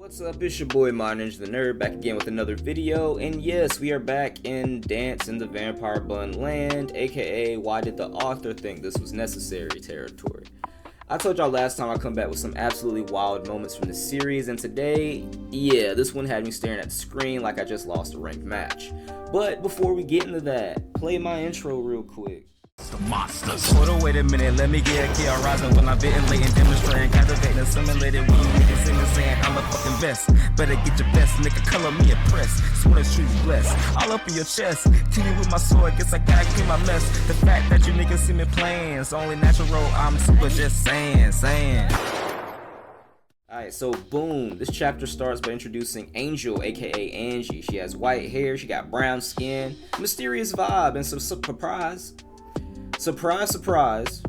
What's up, it's your boy Ninja the Nerd back again with another video, and yes, we are back in Dance in the Vampire Bund land, aka why did the author think this was necessary territory. I told y'all last time I come back with some absolutely wild moments from the series, and today, yeah, this one had me staring at the screen like I just lost a ranked match. But before we get into that, play my intro real quick. The monsters. Hold on, wait a minute, let me get a key rising when I'm ventilating, demonstrating, captivating, assimilated. When you niggas singing, saying I'm the fucking best. Better get your best, nigga, color me impressed. Swear it's truly blessed. All up in your chest. Kill you with my sword, guess I gotta clean my mess. The fact that you niggas see me playing, it's only natural. I'm super just saying. Alright, so boom, this chapter starts by introducing Angel, aka Angie. She has white hair, she got brown skin, mysterious vibe, and some surprise,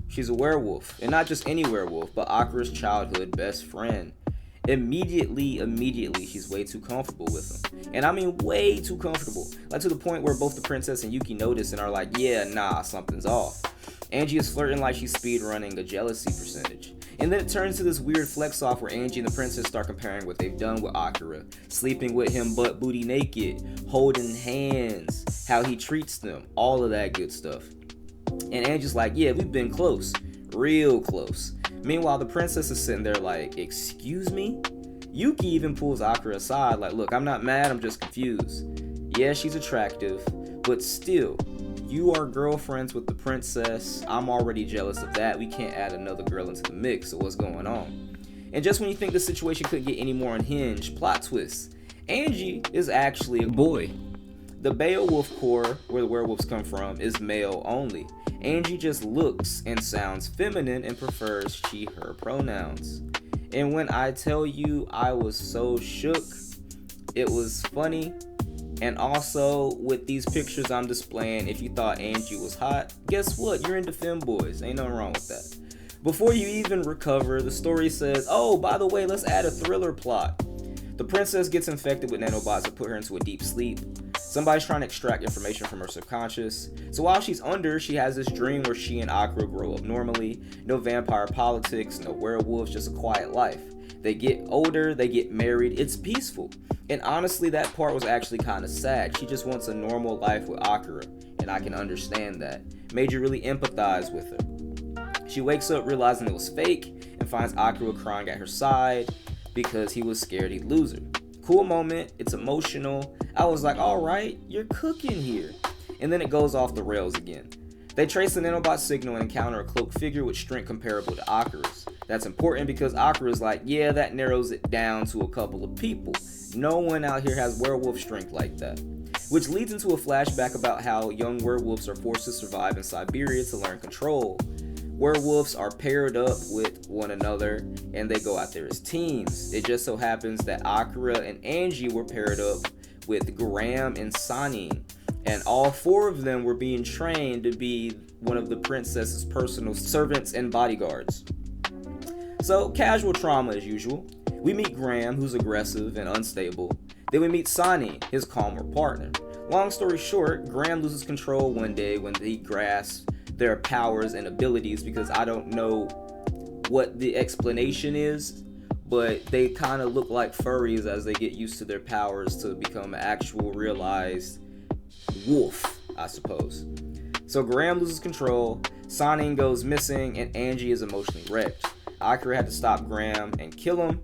she's a werewolf. And not just any werewolf, but Akira's childhood best friend. Immediately, she's way too comfortable with him. And I mean way too comfortable. Like to the point where both the princess and Yuki notice and are like, yeah, nah, something's off. Angie is flirting like she's speedrunning a jealousy percentage. And then it turns to this weird flex off where Angie and the princess start comparing what they've done with Akira. Sleeping with him butt booty naked, holding hands, how he treats them, all of that good stuff. And Angie's like, yeah, we've been close, real close. Meanwhile, the princess is sitting there like, excuse me? Yuki even pulls Akira aside like, look, I'm not mad, I'm just confused. Yeah, she's attractive, but still, you are girlfriends with the princess. I'm already jealous of that. We can't add another girl into the mix, so what's going on? And just when you think the situation couldn't get any more unhinged, plot twist. Angie is actually a boy. The Beowulf Corps, where the werewolves come from, is male only. Angie just looks and sounds feminine and prefers she, her pronouns. And when I tell you I was so shook, it was funny. And also, with these pictures I'm displaying, if you thought Angie was hot, guess what? You're into femboys. Ain't nothing wrong with that. Before you even recover, the story says, oh, by the way, let's add a thriller plot. The princess gets infected with nanobots that put her into a deep sleep. Somebody's trying to extract information from her subconscious. So while she's under, she has this dream where she and Akira grow up normally. No vampire politics, no werewolves, just a quiet life. They get older, they get married, it's peaceful. And honestly, that part was actually kind of sad. She just wants a normal life with Akira, and I can understand that. Made you really empathize with her. She wakes up realizing it was fake and finds Akira crying at her side because he was scared he'd lose her. Cool moment, it's emotional. I was like, alright, you're cooking here. And then it goes off the rails again. They trace the nanobot signal and encounter a cloaked figure with strength comparable to Akira's. That's important because Akira's like, yeah, that narrows it down to a couple of people. No one out here has werewolf strength like that. Which leads into a flashback about how young werewolves are forced to survive in Siberia to learn control. Werewolves are paired up with one another and they go out there as teams. It just so happens that Akira and Angie were paired up with Graham and Sanin, and all four of them were being trained to be one of the princess's personal servants and bodyguards. So, casual trauma as usual. We meet Graham, who's aggressive and unstable. Then we meet Sanin, his calmer partner. Long story short, Graham loses control one day when he grasps their powers and abilities, because I don't know what the explanation is, but they kind of look like furries as they get used to their powers to become an actual realized wolf, I suppose. So Graham loses control, Sanin goes missing, and Angie is emotionally wrecked. Akira had to stop Graham and kill him.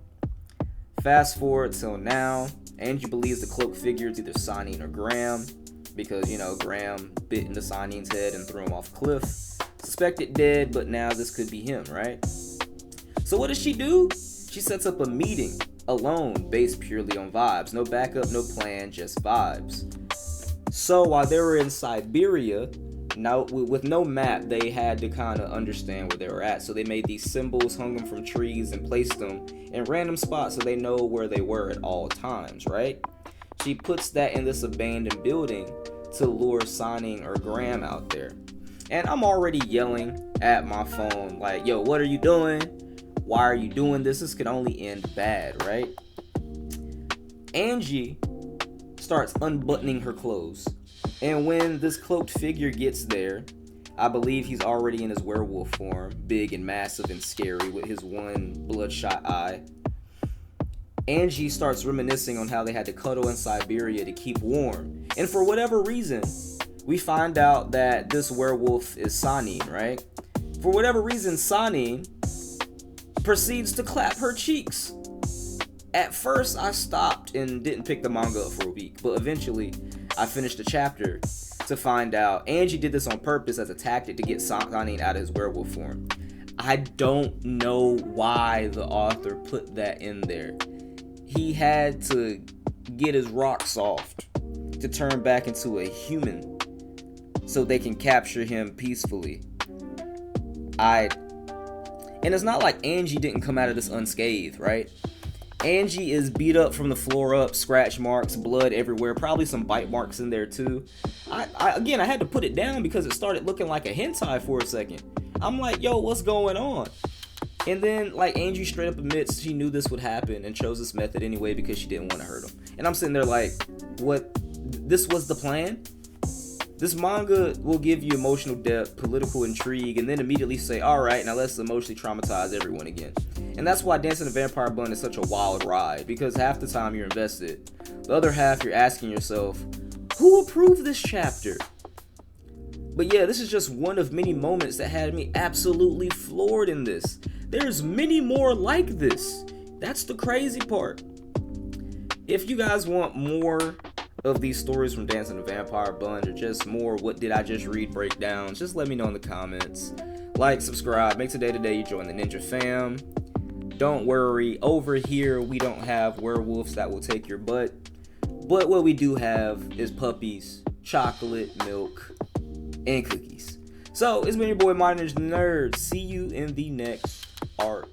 Fast forward till now, Angie believes the cloaked figure is either Sanin or Graham, because, you know, Graham bit into Sanin's head and threw him off a cliff. Suspected dead, but now this could be him, right? So what does she do? She sets up a meeting, alone, based purely on vibes. No backup, no plan, just vibes. So while they were in Siberia, now with no map, they had to kind of understand where they were at. So they made these symbols, hung them from trees, and placed them in random spots so they know where they were at all times, right? She puts that in this abandoned building to lure Sanin or Graham out there. And I'm already yelling at my phone like, yo, what are you doing? Why are you doing this? This could only end bad, right? Angie starts unbuttoning her clothes. And when this cloaked figure gets there, I believe he's already in his werewolf form, big and massive and scary with his one bloodshot eye. Angie starts reminiscing on how they had to cuddle in Siberia to keep warm. And for whatever reason, we find out that this werewolf is Sanin, right? For whatever reason, Sanin proceeds to clap her cheeks. At first, I stopped and didn't pick the manga up for a week, but eventually, I finished the chapter to find out Angie did this on purpose as a tactic to get Sanin out of his werewolf form. I don't know why the author put that in there. He had to get his rock soft to turn back into a human so they can capture him peacefully. And it's not like Angie didn't come out of this unscathed, right? Angie is beat up from the floor up, scratch marks, blood everywhere, probably some bite marks in there too. I had to put it down because it started looking like a hentai for a second. I'm like, yo, what's going on? And then, like, Angie straight up admits she knew this would happen and chose this method anyway because she didn't want to hurt him. And I'm sitting there like, what? This was the plan? This manga will give you emotional depth, political intrigue, and then immediately say, alright, now let's emotionally traumatize everyone again. And that's why Dancing the Vampire Bund is such a wild ride, because half the time you're invested. The other half you're asking yourself, who approved this chapter? But yeah, this is just one of many moments that had me absolutely floored in this. There's many more like this. That's the crazy part. If you guys want more of these stories from Dancing the Vampire Bund, or just more what did I just read breakdowns, just let me know in the comments. Like, subscribe, make today the day you join the Ninja fam. Don't worry, over here we don't have werewolves that will take your butt, but what we do have is puppies, chocolate, milk, and cookies. So it's been your boy Modern Ninja Nerd. See you in the next arc.